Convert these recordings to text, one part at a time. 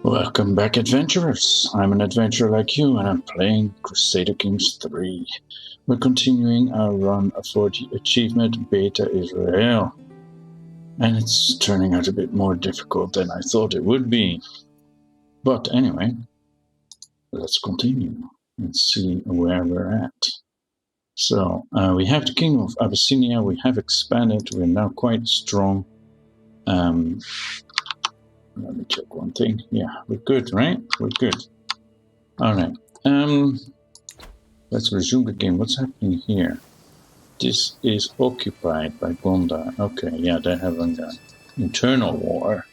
Welcome back, adventurers. I'm an adventurer like you, and I'm playing Crusader Kings III. We're continuing our run for the achievement Beta Israel. And it's turning out a bit more difficult than I thought it would be. But anyway, let's continue and see where we're at. So, we have the Kingdom of Abyssinia. We have expanded. We're now quite strong. Let me check one thing. Yeah, we're good, right? We're good. All right. Let's resume the game. What's happening here? This is occupied by Gondar. Okay, yeah, they're having an internal war.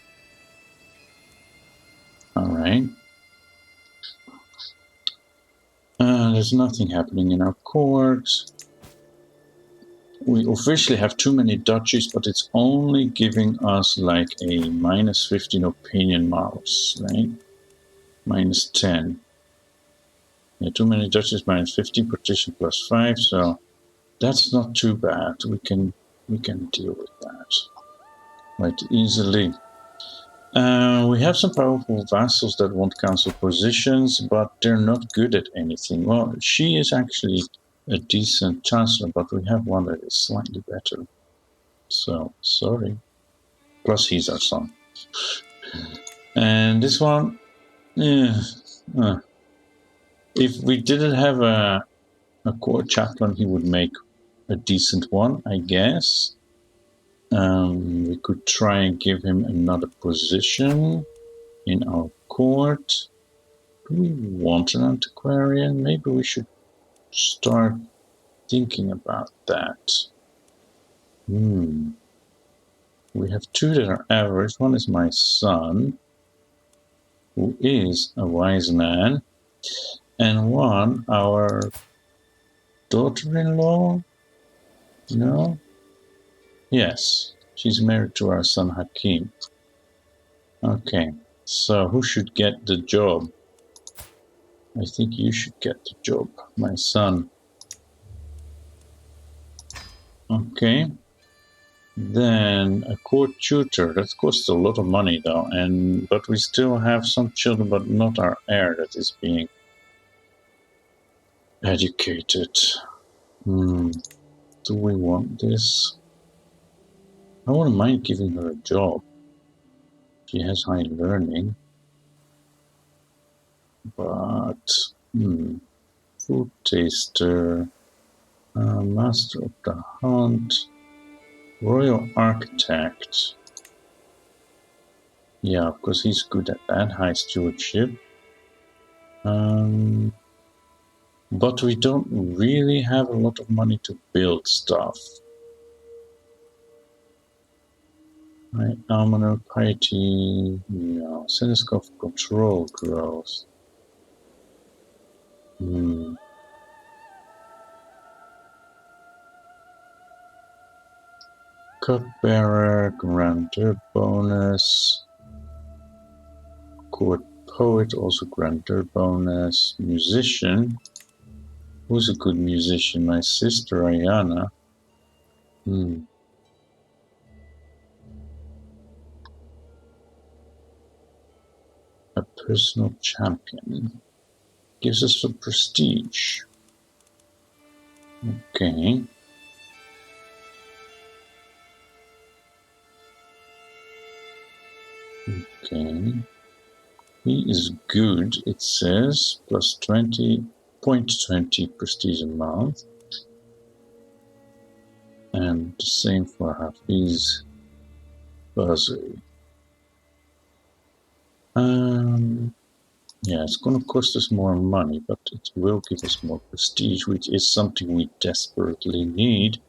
All right. There's nothing happening in our court. We officially have too many duchies, but it's only giving us like a minus 15 opinion marks, right? Minus 10. Yeah, too many duchies, minus 15, partition plus 5, so that's not too bad. We can deal with that quite easily. We have some powerful vassals that want council positions, but they're not good at anything. Well, she is actually a decent chancellor, but we have one that is slightly better. So, sorry. Plus, he's our son. And this one, if we didn't have a court chaplain, he would make a decent one, I guess. We could try and give him another position in our court. Do we want an antiquarian? Maybe we should start thinking about that. We have two that are average. One is my son, who is a wise man, and one, our daughter-in-law? No? Yes, she's married to our son Hakim. Okay, so who should get the job? I think you should get the job, my son. Okay. Then a court tutor. That costs a lot of money though, but we still have some children, but not our heir that is being educated. Do we want this? I wouldn't mind giving her a job. She has high learning. But, food taster, master of the hunt, royal architect. Yeah, because he's good at that, high stewardship. But we don't really have a lot of money to build stuff. Right, Almoner, piety, no, Senescov control growth. Cupbearer, grandeur bonus. Court poet, also grandeur bonus. Musician. Who's a good musician? My sister Ayana. A personal champion. Gives us some prestige. Okay. Okay. He is good, it says, plus 20.20 prestige a month. And the same for Hafiz Bazri. Yeah, it's going to cost us more money, but it will give us more prestige, which is something we desperately need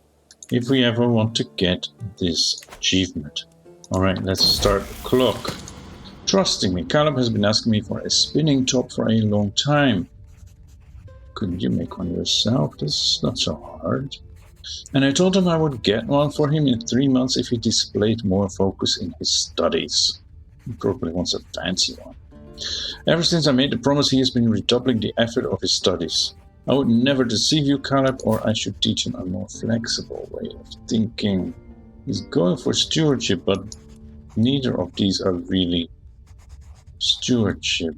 if we ever want to get this achievement. Alright, let's start the clock. Trusting me, Caleb has been asking me for a spinning top for a long time. Couldn't you make one yourself? This is not so hard. And I told him I would get one for him in 3 months if he displayed more focus in his studies. He probably wants a fancy one. Ever since I made the promise, he has been redoubling the effort of his studies. I would never deceive you, Caleb, or I should teach him a more flexible way of thinking. He's going for stewardship, but neither of these are really Stewardship.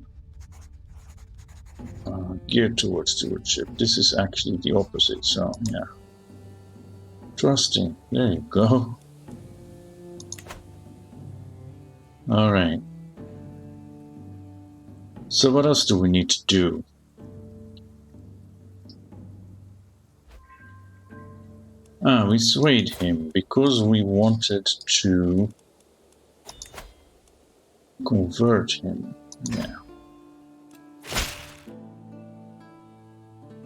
Geared towards stewardship. This is actually the opposite, so yeah. Trusting. There you go. Alright. So what else do we need to do? We swayed him because we wanted to convert him. Yeah.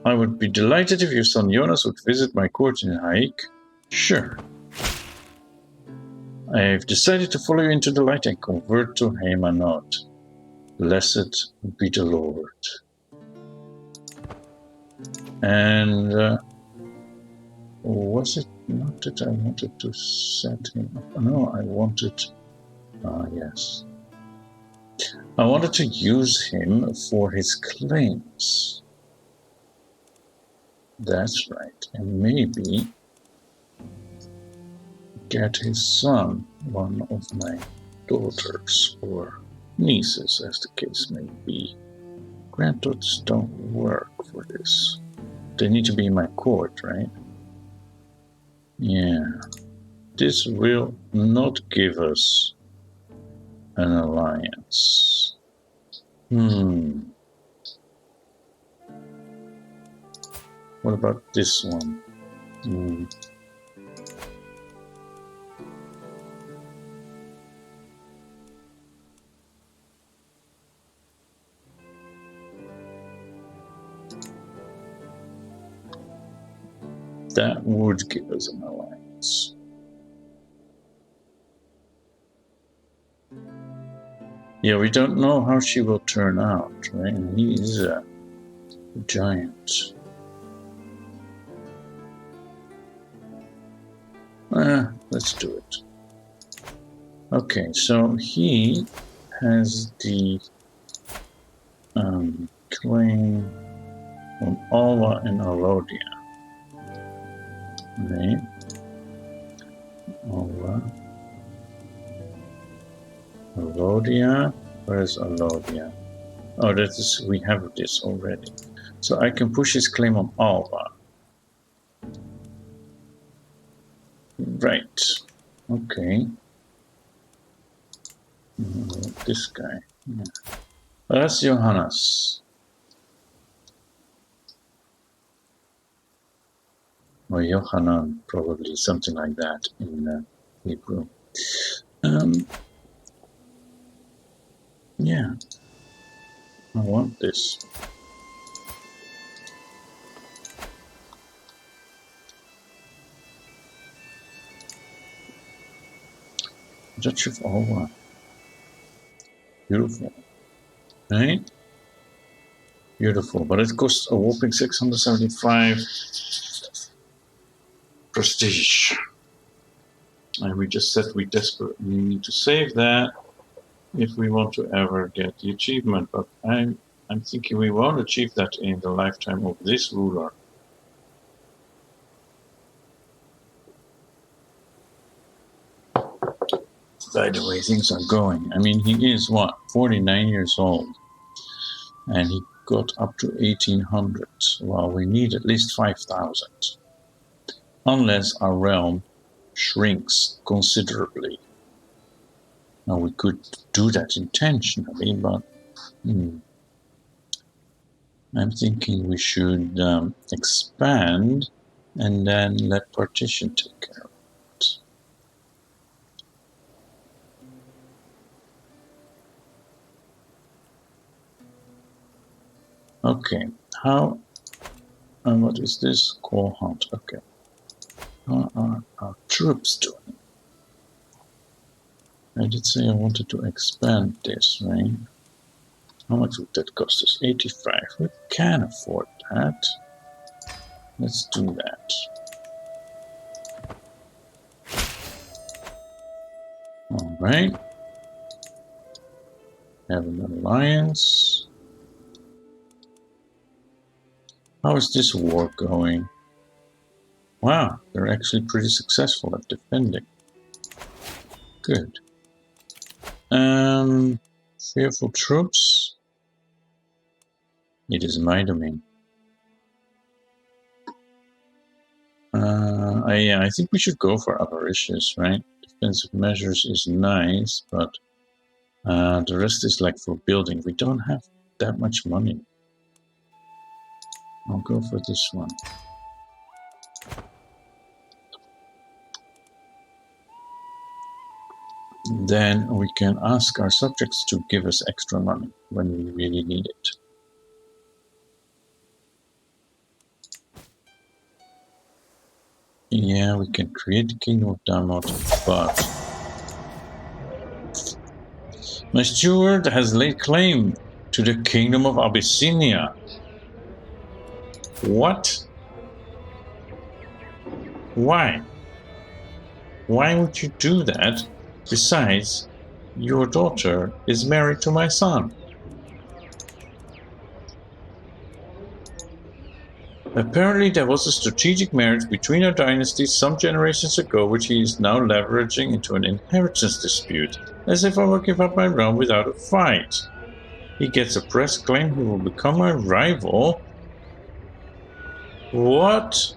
I would be delighted if your son Jonas would visit my court in Haik. Sure. I have decided to follow you into the light and convert to Haymanot. Blessed be the Lord. And was it not that I wanted to set him up? No, I wanted... yes. I wanted to use him for his claims. That's right. And maybe get his son, one of my daughters, or nieces, as the case may be. Granddaughters don't work for this. They need to be in my court, right? Yeah. This will not give us an alliance. What about this one? That would give us an alliance. Yeah, we don't know how she will turn out, right? And he is a giant. Let's do it. Okay, so he has the claim on Alva and Alodia. Right? Alva. Alodia. Where's Alodia? Oh, that is, we have this already. So I can push his claim on Alva. Right. Okay. This guy. Yeah. That's Johannes. Or Yohanan, probably something like that in Hebrew. Yeah. I want this. Judge of Alva. Beautiful. Right? Beautiful. But it costs a whopping 675 prestige. And we just said we desperately need to save that if we want to ever get the achievement. But I'm thinking we won't achieve that in the lifetime of this ruler. By the way things are going. I mean, he is, what, 49 years old. And he got up to 1800. Well, we need at least 5,000. Unless our realm shrinks considerably. Now, we could do that intentionally, but I'm thinking we should expand and then let partition take care of it. Okay, how, and what is this? Call hunt, okay. How are our troops doing? I did say I wanted to expand this, right? How much would that cost us? 85. We can afford that. Let's do that. All right. Have an alliance. How is this war going? Wow, they're actually pretty successful at defending. Good. Fearful troops. It is my domain. Yeah, I think we should go for avaricious, right? Defensive measures is nice, but the rest is like for building. We don't have that much money. I'll go for this one. Then we can ask our subjects to give us extra money when we really need it. Yeah, we can create the Kingdom of Damot, but my steward has laid claim to the Kingdom of Abyssinia. What? Why? Why would you do that? Besides, your daughter is married to my son. Apparently there was a strategic marriage between our dynasties some generations ago, which he is now leveraging into an inheritance dispute, as if I will give up my realm without a fight. He gets a press claim he will become my rival. What?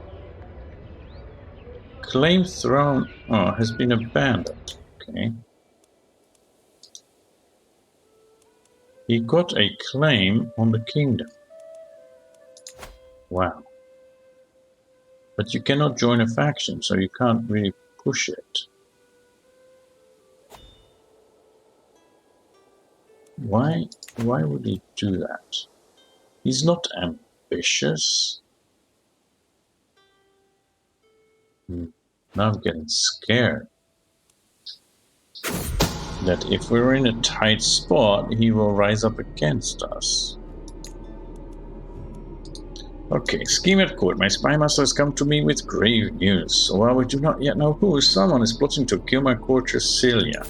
Claim throne has been abandoned. Okay. He got a claim on the kingdom. Wow. But you cannot join a faction, so you can't really push it. Why would he do that? He's not ambitious. Now I'm getting scared that if we're in a tight spot, he will rise up against us. Okay, scheme at court. My spy master has come to me with grave news. So while we do not yet know who, someone is plotting to kill my courtier Celia.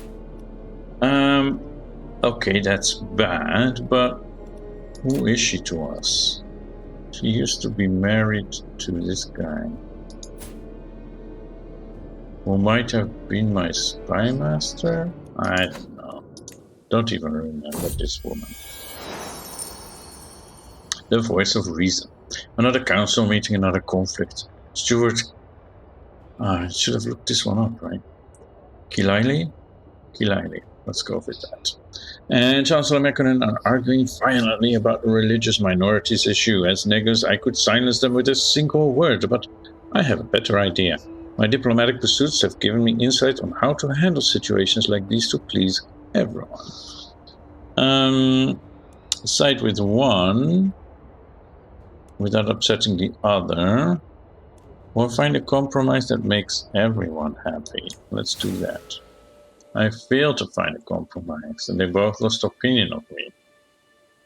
Okay, that's bad, but who is she to us? She used to be married to this guy, who might have been my spy master? I don't know. Don't even remember this woman. The voice of reason. Another council meeting, another conflict. Steward. I should have looked this one up, right? Kilaili? Kilaili. Let's go with that. And Chancellor Mekkonen are arguing violently about the religious minorities issue. As Negus, I could silence them with a single word, but I have a better idea. My diplomatic pursuits have given me insight on how to handle situations like these to please everyone. Side with one without upsetting the other, or find a compromise that makes everyone happy. Let's do that. I failed to find a compromise, and they both lost opinion of me.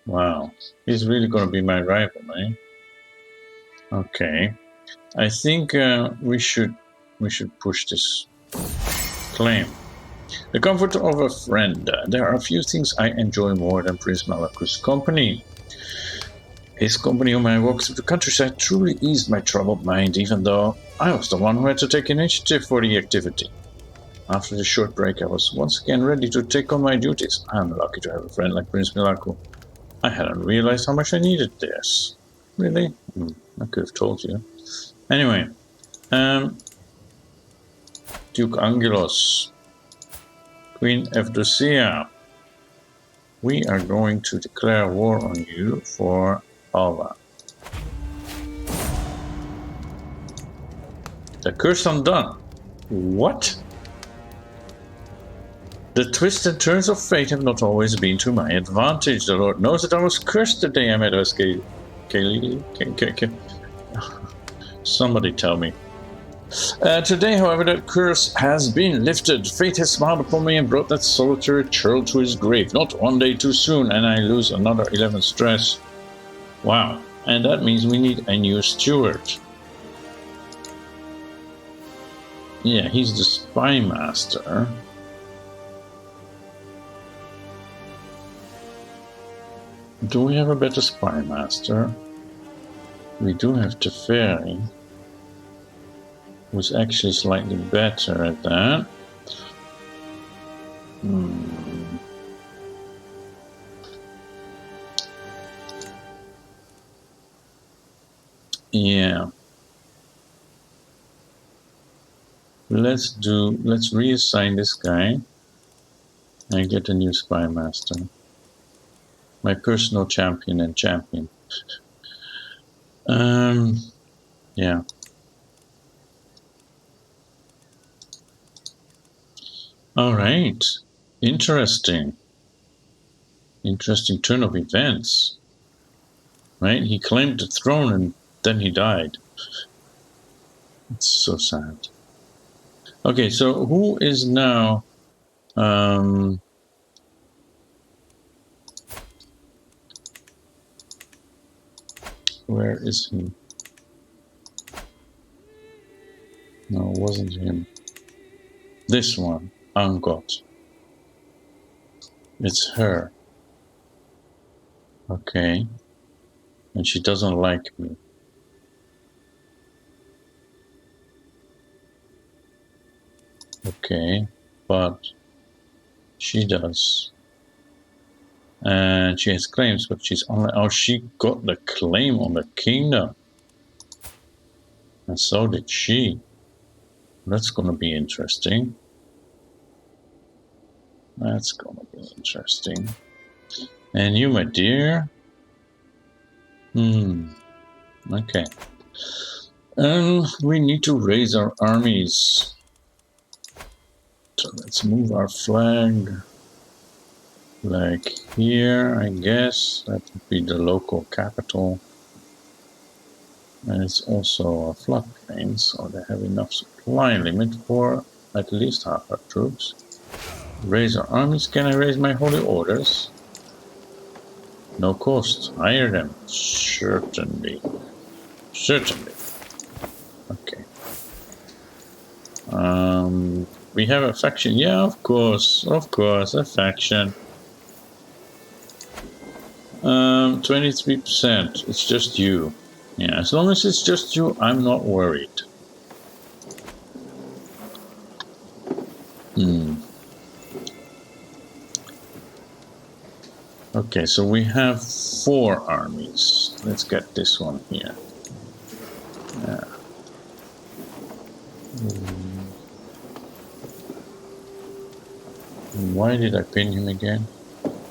Wow, he's really going to be my rival, eh? Okay, I think we should push this claim. The comfort of a friend. There are few things I enjoy more than Prince Malaku's company. His company on my walks through the countryside truly eased my troubled mind, even though I was the one who had to take initiative for the activity. After the short break, I was once again ready to take on my duties. I'm lucky to have a friend like Prince Milaku. I hadn't realized how much I needed this. Really? I could have told you. Anyway, Duke Angelos, Queen Evdosia, we are going to declare war on you for Alva. The curse undone. What? The twists and turns of fate have not always been to my advantage. The Lord knows that I was cursed the day I met us. Somebody tell me. Today, however, that curse has been lifted. Fate has smiled upon me and brought that solitary churl to his grave. Not one day too soon, and I lose another 11 stress. Wow. And that means we need a new steward. Yeah, he's the spy master. Do we have a better spy master? We do have Teferi, who's actually slightly better at that. Yeah. Let's reassign this guy and get a new spy master. My personal champion and champion. Yeah. All right. Interesting. Interesting turn of events. Right? He claimed the throne and then he died. It's so sad. Okay, so who is now where is he? No, it wasn't him. This one, Angot. It's her. Okay. And she doesn't like me. Okay. But she does. And she has claims, but she's only. Oh, she got the claim on the kingdom. And so did she. That's going to be interesting. That's going to be interesting. And you, my dear? Okay. We need to raise our armies. So let's move our flag. Like here, I guess. That would be the local capital. And it's also a floodplain, so they have enough supply limit for at least half our troops. Raise our armies. Can I raise my holy orders? No cost. Hire them. Certainly. Certainly. Okay. We have a faction. Yeah, of course. Of course, a faction. 23%. It's just you. Yeah, as long as it's just you, I'm not worried. Okay, so we have 4 armies. Let's get this one here. Yeah. Why did I pin him again?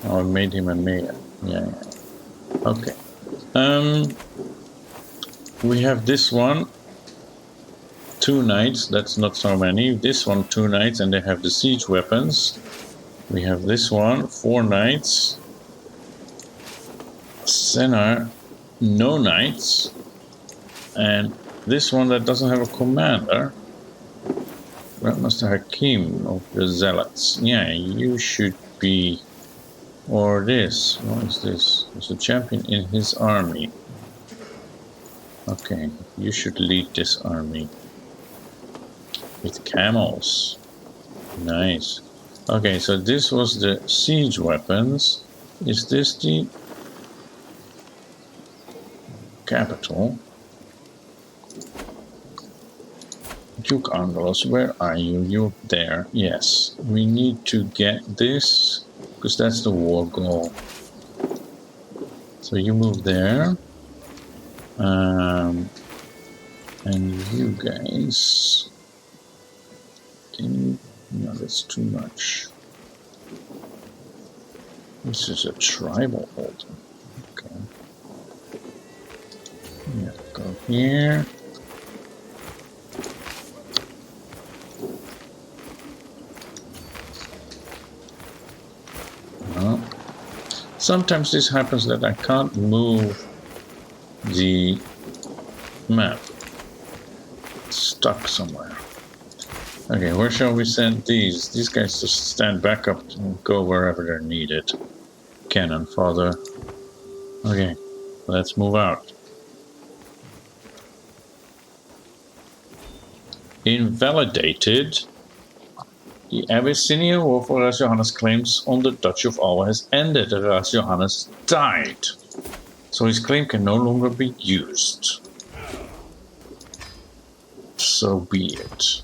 Oh, I made him a mayor. Yeah. Okay. We have this one. 2 knights. That's not so many. This one, 2 knights, and they have the siege weapons. We have this one, 4 knights. Sennar, no knights. And this one that doesn't have a commander. That must have Hakim of the Zealots. Yeah, you should be. Or this. What is this? There's a champion in his army. Okay, you should lead this army. With camels. Nice. Okay, so this was the siege weapons. Is this the capital? Duke Angelos, where are you? You're there. Yes. We need to get this, because that's the war goal. So you move there. And you guys... Can you... No, that's too much. This is a tribal hold. Okay. Yeah, go here. Sometimes this happens that I can't move the map. It's stuck somewhere. Okay, where shall we send these? These guys just stand back up and go wherever they're needed. Cannon fodder. Okay, let's move out. Invalidated. The Abyssinian War for Ras Johannes claims on the Dutch of Alva has ended. Ras Johannes died, so his claim can no longer be used. So be it.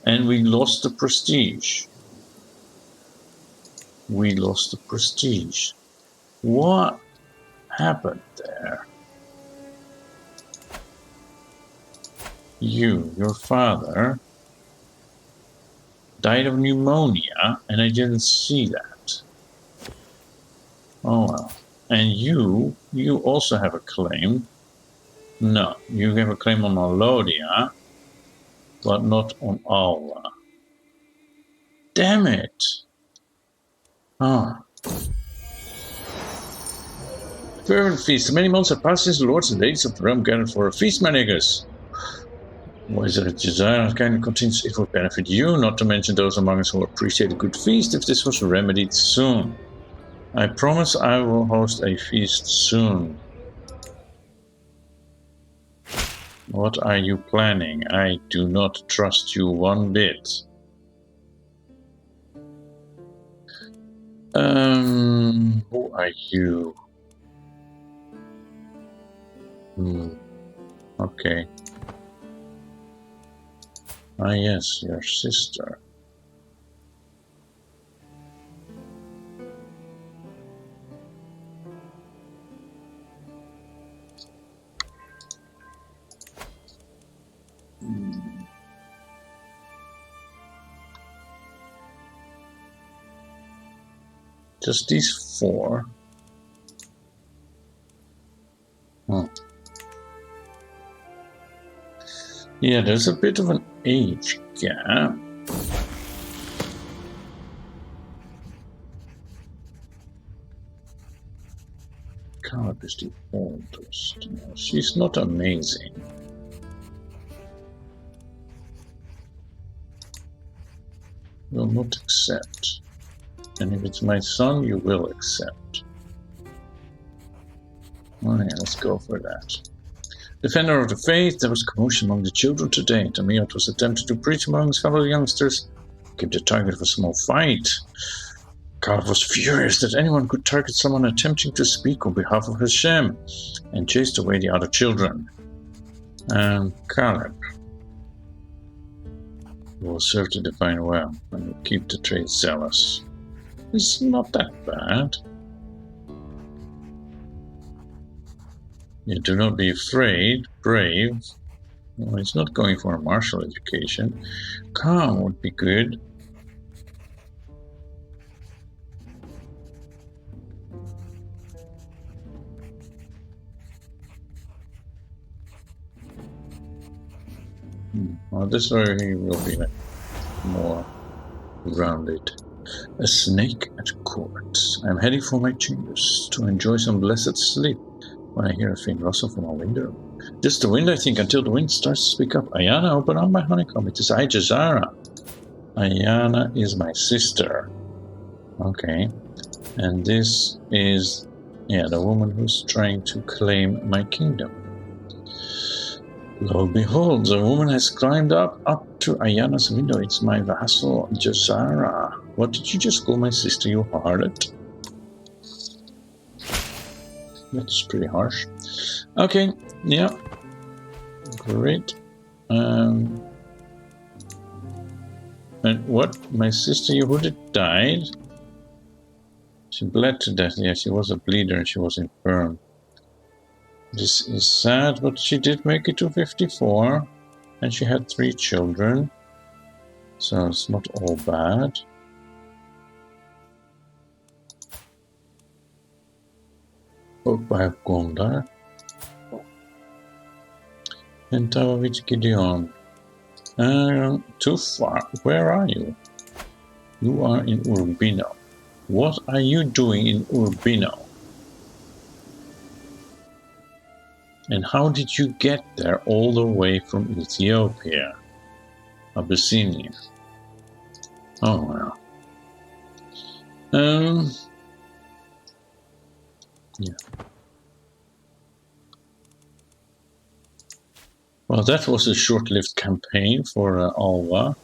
And we lost the prestige. We lost the prestige. What happened there? your father, died of pneumonia, and I didn't see that. Oh well. And you also have a claim. No, you have a claim on Alodia, but not on Alva. Damn it! Oh. Fervent feast. Many months have passed since the lords and ladies of the realm gathered for a feast, my niggas. Was it a desire that kind of continues? It would benefit you, not to mention those among us who appreciate a good feast, if this was remedied soon. I promise I will host a feast soon. What are you planning? I do not trust you one bit. Who are you? Okay. Ah, yes, your sister. Just these 4. Yeah, there's a bit of an age gap. Caleb is the oldest. No, she's not amazing. Will not accept. And if it's my son, you will accept. Alright, let's go for that. Defender of the faith, there was commotion among the children today. Tamiot was attempting to preach among his fellow youngsters. Keep the target of a small fight. Caleb was furious that anyone could target someone attempting to speak on behalf of Hashem, and chased away the other children. Caleb will serve the divine well and will keep the trade zealous. It's not that bad. You do not be afraid, brave. Well, he's not going for a martial education. Calm would be good. Well, this way he will be more rounded. A snake at court. I'm heading for my chambers to enjoy some blessed sleep when I hear a faint rustle from my window. Just the wind, I think, until the wind starts to speak up. Ayana, open up my honeycomb. It is I, Jazara. Ayana is my sister. Okay. And this is, the woman who's trying to claim my kingdom. Lo and behold, the woman has climbed up to Ayana's window. It's my vassal, Jazara. What did you just call my sister, you harlot? That's pretty harsh. Okay, yeah. Great. And what? My sister Yehuda died? She bled to death. Yeah, she was a bleeder and she was infirm. This is sad, but she did make it to 54. And she had 3 children. So it's not all bad. Ook bij Gondar. And Tawavich Gideon. Too far. Where are you? You are in Urbino. What are you doing in Urbino? And how did you get there all the way from Ethiopia? Abyssinia. Oh well. Yeah. Well, that was a short-lived campaign for Alva.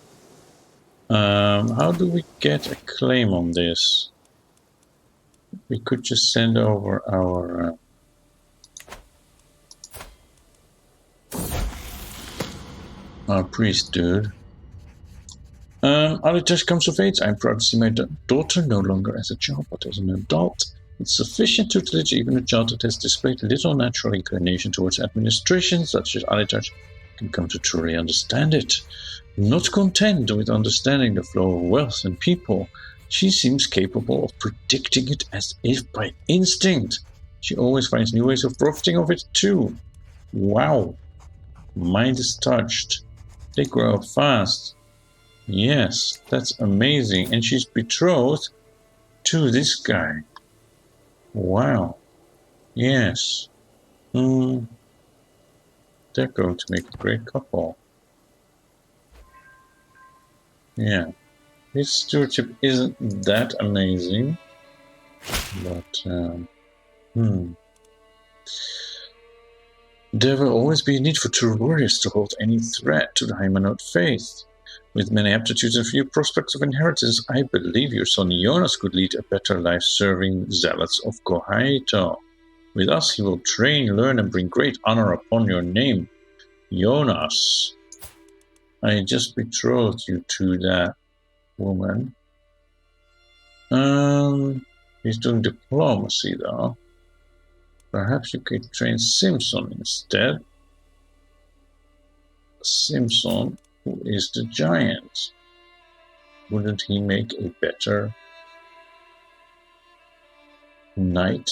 How do we get a claim on this? We could just send over our priest dude. Alitash comes of age. I'm proud to see my daughter no longer as a child, but as an adult. It's sufficient tutelage even a child that has displayed little natural inclination towards administration, such as Alitash, can come to truly understand it. Not content with understanding the flow of wealth and people, she seems capable of predicting it as if by instinct. She always finds new ways of profiting of it too. Wow. Mind is touched. They grow up fast. Yes, that's amazing. And she's betrothed to this guy. Wow. Yes. They're going to make a great couple. Yeah. His stewardship isn't that amazing. But, There will always be a need for true warriors to hold any threat to the Hymenode faith. With many aptitudes and few prospects of inheritance, I believe your son Jonas could lead a better life serving zealots of Kohaito. With us he will train, learn, and bring great honor upon your name. Jonas, I just betrothed you to that woman. He's doing diplomacy though. Perhaps you could train Simpson instead. Simpson, who is the giant. Wouldn't he make a better knight?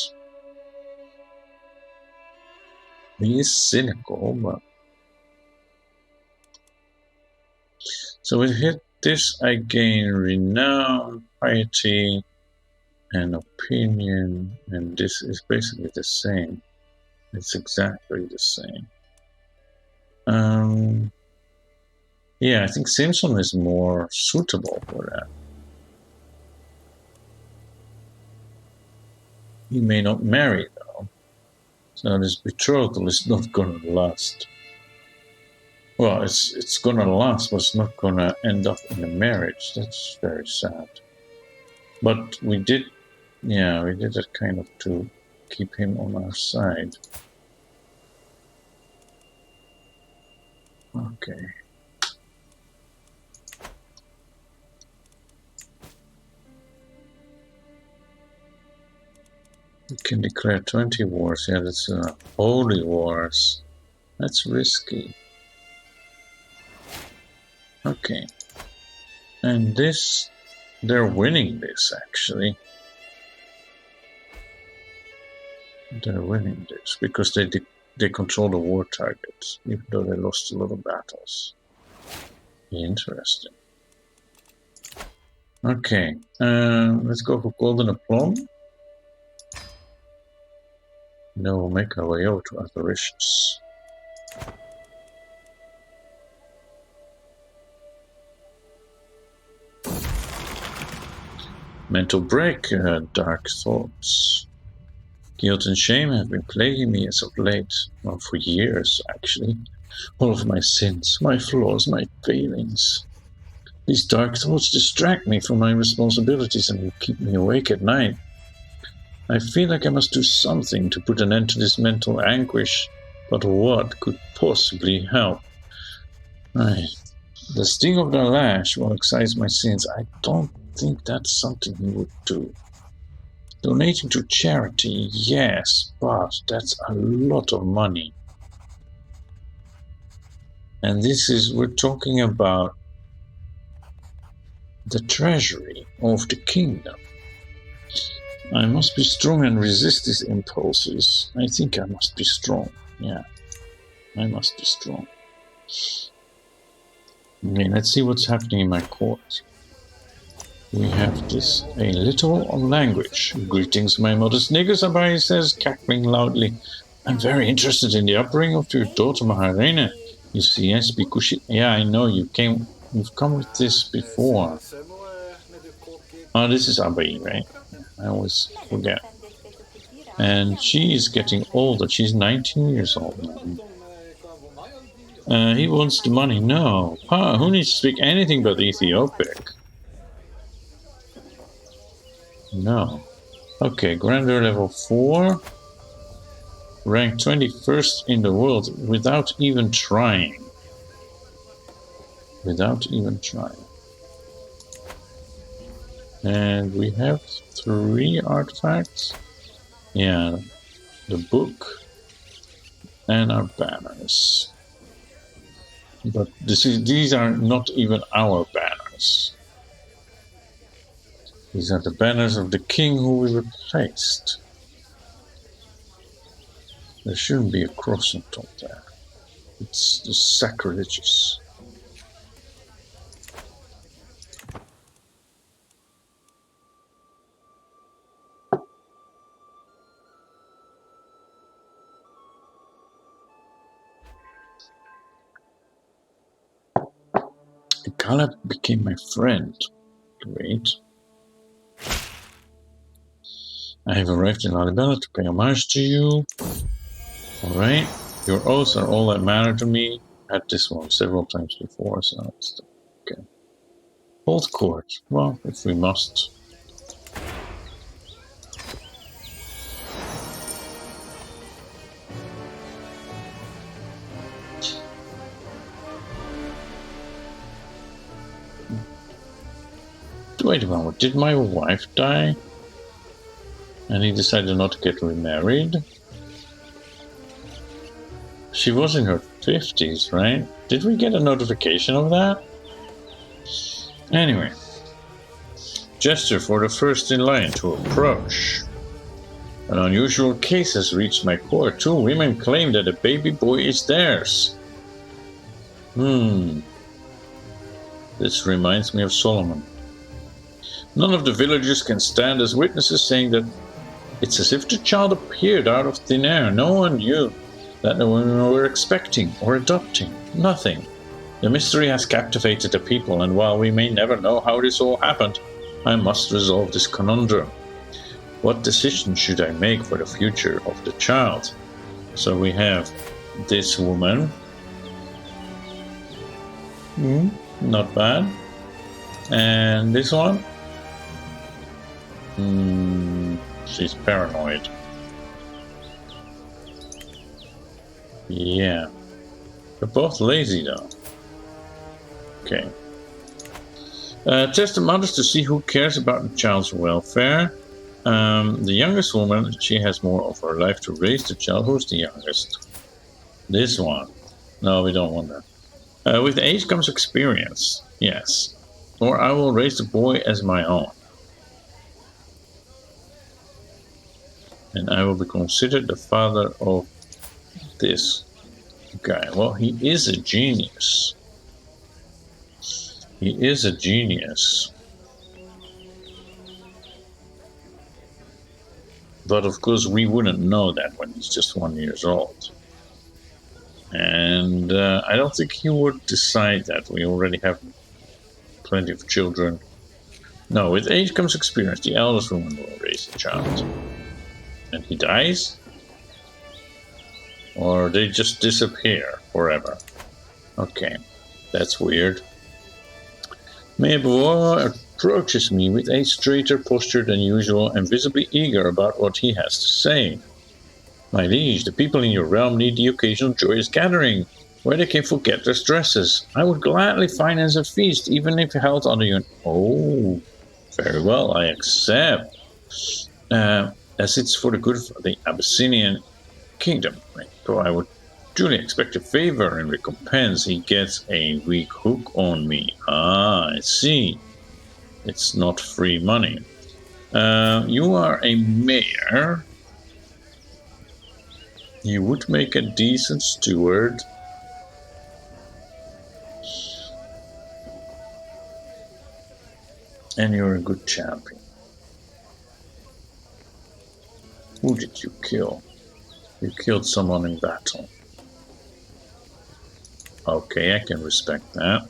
He is cynical, but... So with this I gain renown, piety, and opinion, and this is basically the same. It's exactly the same. Yeah, I think Simpson is more suitable for that. He may not marry though, so this betrothal is not gonna last. Well, it's gonna last, but it's not gonna end up in a marriage. That's very sad. But we did that kind of to keep him on our side. Okay. We can declare 20 wars. Yeah, that's holy wars. That's risky. Okay. And this, they're winning this actually. They're winning this because they control the war targets, even though they lost a lot of battles. Interesting. Okay, let's go for golden aplomb. Now we'll make our way over to Avaricious. Mental break, dark thoughts. Guilt and shame have been plaguing me as of late. Well, for years, actually. All of my sins, my flaws, my failings. These dark thoughts distract me from my responsibilities and keep me awake at night. I feel like I must do something to put an end to this mental anguish, but what could possibly help? The sting of the lash will excise my sins. I don't think that's something he would do. Donating to charity, yes, but that's a lot of money. And we're talking about the treasury of the kingdom. I must be strong and resist these impulses. I think I must be strong. Yeah, I must be strong. Okay, let's see what's happening in my court. We have this, a little on language. Greetings, my modest niggers, Abai says, cackling loudly. I'm very interested in the upbringing of your daughter, Maharena. You see, I speak Kushi. Yeah, I know, you've come with this before. Oh, this is Abai, right? I always forget. And she is getting older. She's 19 years old now. He wants the money. No. Who needs to speak anything but Ethiopic? No. Okay, grandeur level 4. Ranked 21st in the world without even trying. Without even trying. And we have 3 artifacts. Yeah, the book and our banners. But these are not even our banners. These are the banners of the king who we replaced. There shouldn't be a cross on top there. It's sacrilegious. Caleb became my friend. Great. I have arrived in Alabama to pay homage to you. Alright. Your oaths are all that matter to me. I had this one several times before, so it's okay. Hold court. Well, if we must. Wait a moment, did my wife die? And he decided not to get remarried? She was in her 50s, right? Did we get a notification of that? Anyway. Gesture for the first in line to approach. An unusual case has reached my court. 2 women claim that a baby boy is theirs. This reminds me of Solomon. None of the villagers can stand as witnesses, saying that it's as if the child appeared out of thin air. No one knew that the women were expecting or adopting. Nothing. The mystery has captivated the people, and while we may never know how this all happened, I must resolve this conundrum. What decision should I make for the future of the child? So we have this woman. Not bad. And this one? She's paranoid. Yeah. They're both lazy though. Okay. Test the mothers to see who cares about the child's welfare. The youngest woman, she has more of her life to raise the child. Who's the youngest? This one. No, we don't want that. With age comes experience. Yes. Or I will raise the boy as my own. And I will be considered the father of this guy. Well, he is a genius. He is a genius. But of course, we wouldn't know that when he's just 1 year old. And I don't think he would decide that. We already have plenty of children. No, with age comes experience. The eldest woman will raise the child. And he dies? Or they just disappear forever? Okay, that's weird. Maeboa approaches me with a straighter posture than usual and visibly eager about what he has to say. My liege, the people in your realm need the occasional joyous gathering, where they can forget their stresses. I would gladly finance a feast, even if held under your... Oh, very well, I accept. As it's for the good of the Abyssinian kingdom, so I would duly expect a favor in recompense. He gets a weak hook on me. Ah, I see. It's not free money. You are a mayor. You would make a decent steward. And you're a good champion. Who did you kill? You killed someone in battle. Okay, I can respect that.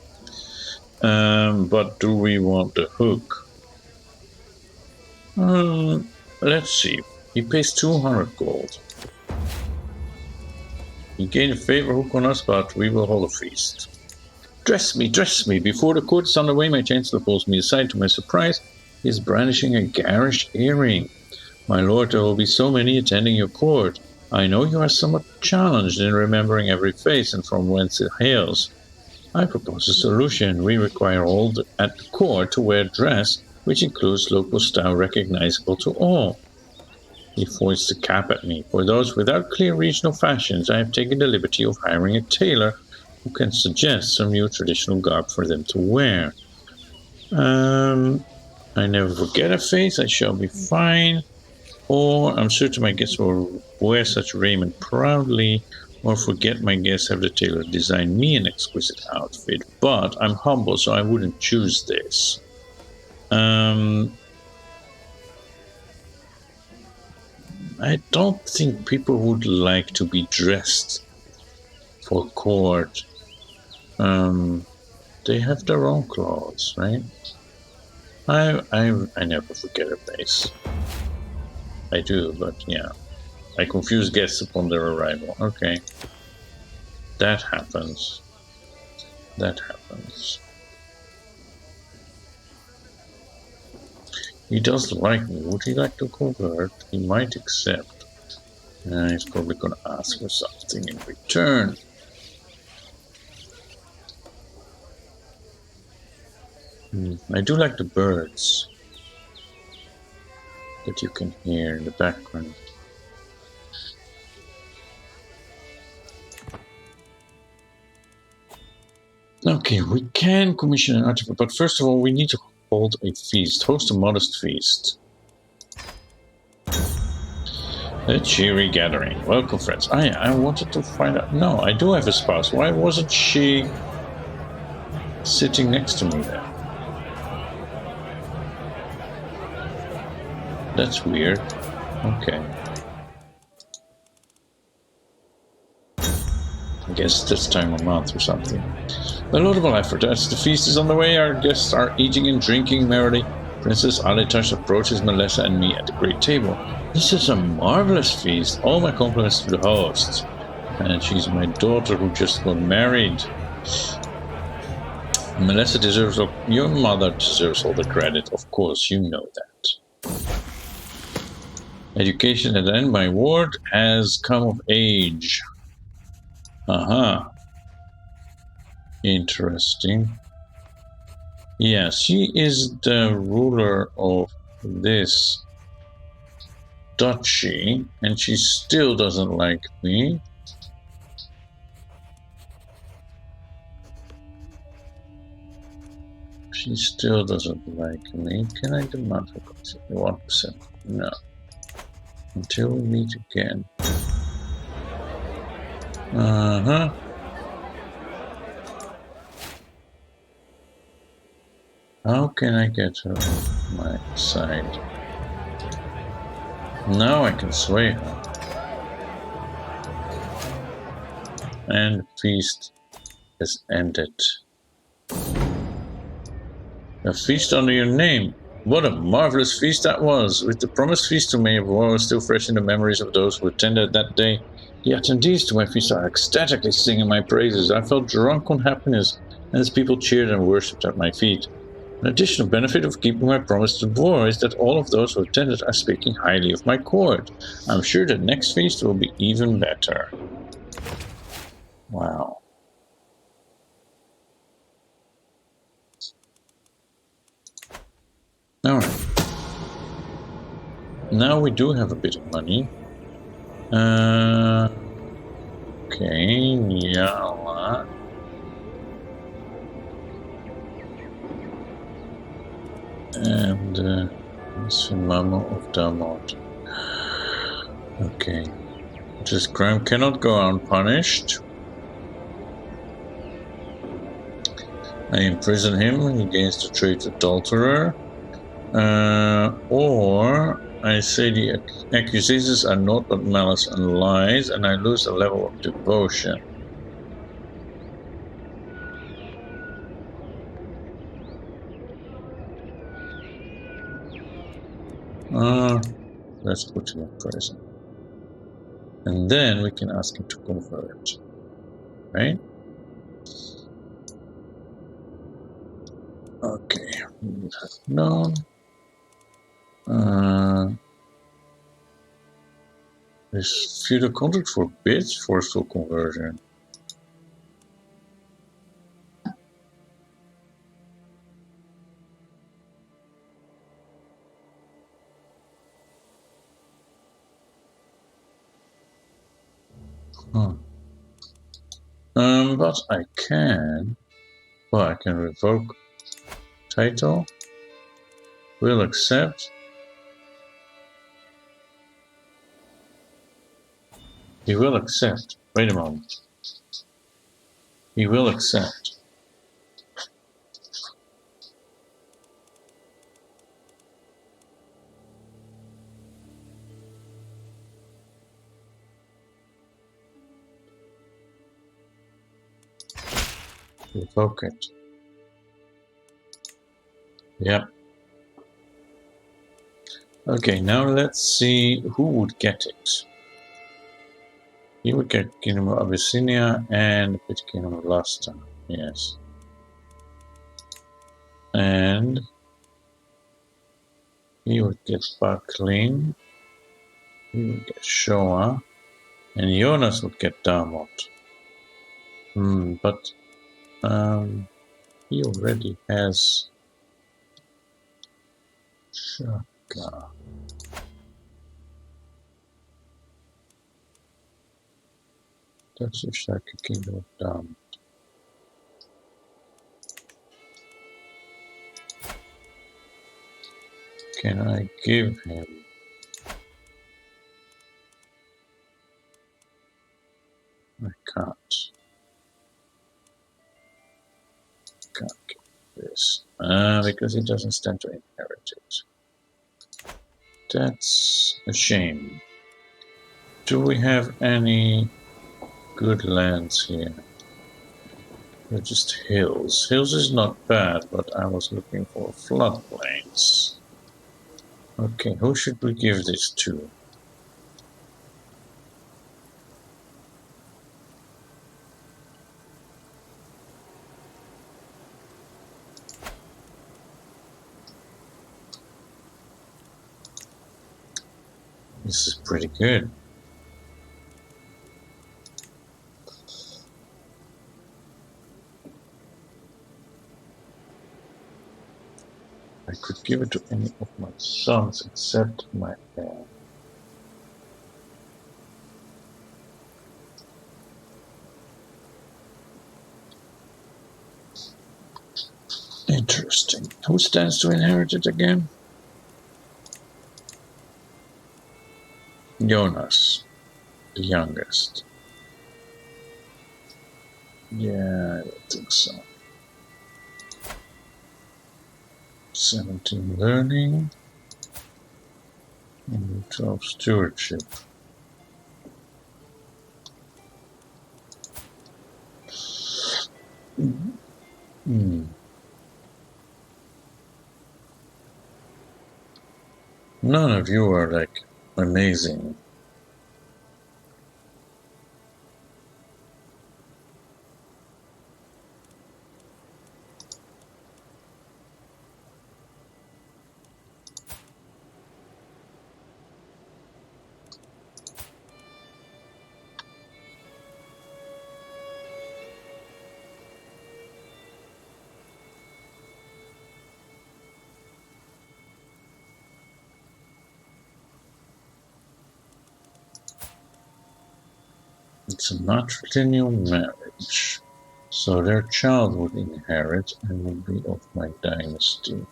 But do we want the hook? Let's see. He pays 200 gold. He gained a favor hook on us, but we will hold a feast. Dress me, dress me. Before the court is underway, my chancellor pulls me aside. To my surprise, he is brandishing a garish earring. My lord, there will be so many attending your court. I know you are somewhat challenged in remembering every face and from whence it hails. I propose a solution. We require all at the court to wear dress, which includes local style recognizable to all. He foists a cap at me. For those without clear regional fashions, I have taken the liberty of hiring a tailor who can suggest some new traditional garb for them to wear. I never forget a face, I shall be fine. Or I'm certain my guests will wear such raiment proudly, or forget my guests have the tailor design me an exquisite outfit. But I'm humble, so I wouldn't choose this. I don't think people would like to be dressed for court. They have their own clothes, right? I never forget a face. I do, but yeah. I confuse guests upon their arrival. Okay. That happens. That happens. He does like me. Would he like to convert? He might accept. He's probably going to ask for something in return. I do like the birds that you can hear in the background. Okay, we can commission an artifact, but first of all, we need to hold a feast. Host a modest feast. A cheery gathering. Welcome, friends. I wanted to find out. No, I do have a spouse. Why wasn't she sitting next to me then? That's weird. Okay. I guess this time of month or something. A laudable effort. As the feast is on the way, our guests are eating and drinking merrily. Princess Alitash approaches Melissa and me at the great table. This is a marvelous feast. All my compliments to the hosts. And she's my daughter who just got married. Melissa deserves your mother deserves all the credit. Of course, you know that. Education at end. My ward has come of age. Interesting. Yeah, she is the ruler of this duchy, and she still doesn't like me. She still doesn't like me. Can I demand her consent? 1%? No. Until we meet again. How can I get her on my side? Now I can sway her. And the feast has ended. A feast under your name. What a marvelous feast that was! With the promised feast to May of Woe still fresh in the memories of those who attended that day, the attendees to my feast are ecstatically singing my praises. I felt drunk on happiness, and as people cheered and worshipped at my feet. An additional benefit of keeping my promise to the boy is that all of those who attended are speaking highly of my court. I'm sure the next feast will be even better. Wow. Alright. Now we do have a bit of money. Okay, Nyala. And Mamo of Damot. Okay. This crime cannot go unpunished. I imprison him, he gains the trait adulterer. Or I say the accusations are naught but malice and lies, and I lose a level of devotion. Let's put him in prison. And then we can ask him to convert. Right? Okay. No. Is feudal contract for bids, forceful conversion. But I can. Well, I can revoke title. Will accept. He will accept. Wait a moment. He will accept. Revoke it. Yep. Okay, now let's see who would get it. He would get Kingdom of Abyssinia and the Petty Kingdom of Luster. Yes. And he would get Bakling. He would get Shoah. And Jonas would get Damot. But he already has Shaka. That's a Shaka Kingdom of Damot. Can I give him? I can't. Can't give this. Because he doesn't stand to inherit it. That's a shame. Do we have any good lands here? They're just hills. Hills is not bad, but I was looking for floodplains. Okay, who should we give this to? This is pretty good. I could give it to any of my sons except my heir. Interesting. Who stands to inherit it again? Jonas, the youngest. Yeah, I don't think so. 17 learning and 12 stewardship. None of you are like amazing. It's a matrilineal marriage, so their child would inherit and would be of my dynasty.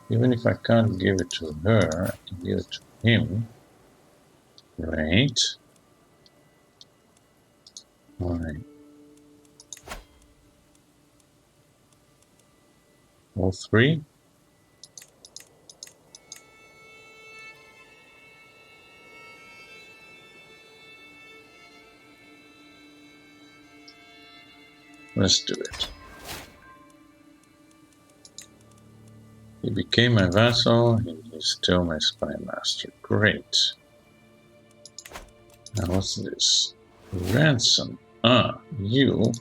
Even if I can't give it to her, I can give it to him. Right? Alright. All three? Let's do it. He became my vassal, and he's still my spy master. Great. Now what's this? Ransom. Ah, you.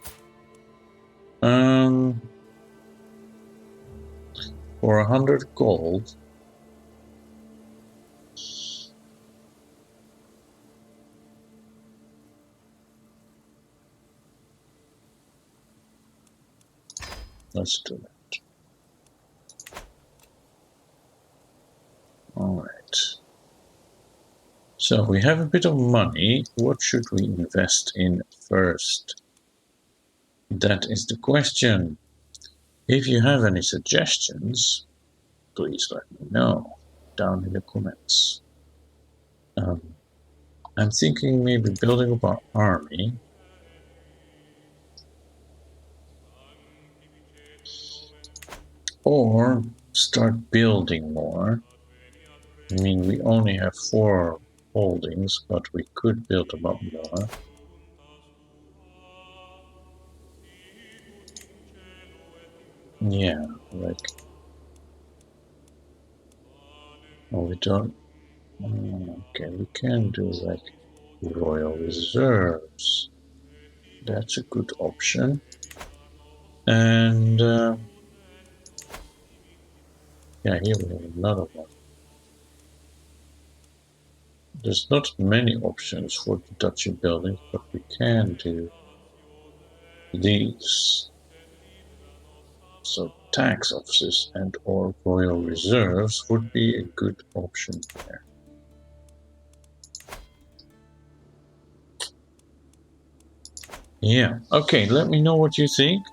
For 100 gold. Let's do that. Alright. So we have a bit of money. What should we invest in first? That is the question. If you have any suggestions, please let me know down in the comments. I'm thinking maybe building up our army. Or start building more. I mean, we only have 4 holdings, but we could build them up more. Yeah, like... Oh, we don't... Okay, we can do like royal reserves. That's a good option. And yeah, here we have another one. There's not many options for the duchy buildings, but we can do these. So tax offices and or royal reserves would be a good option there. Yeah, okay, let me know what you think,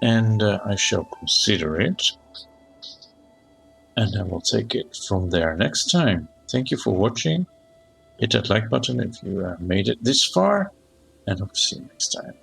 and I shall consider it, and I will take it from there next time. Thank you for watching. Hit that like button if you made it this far, and I'll see you next time.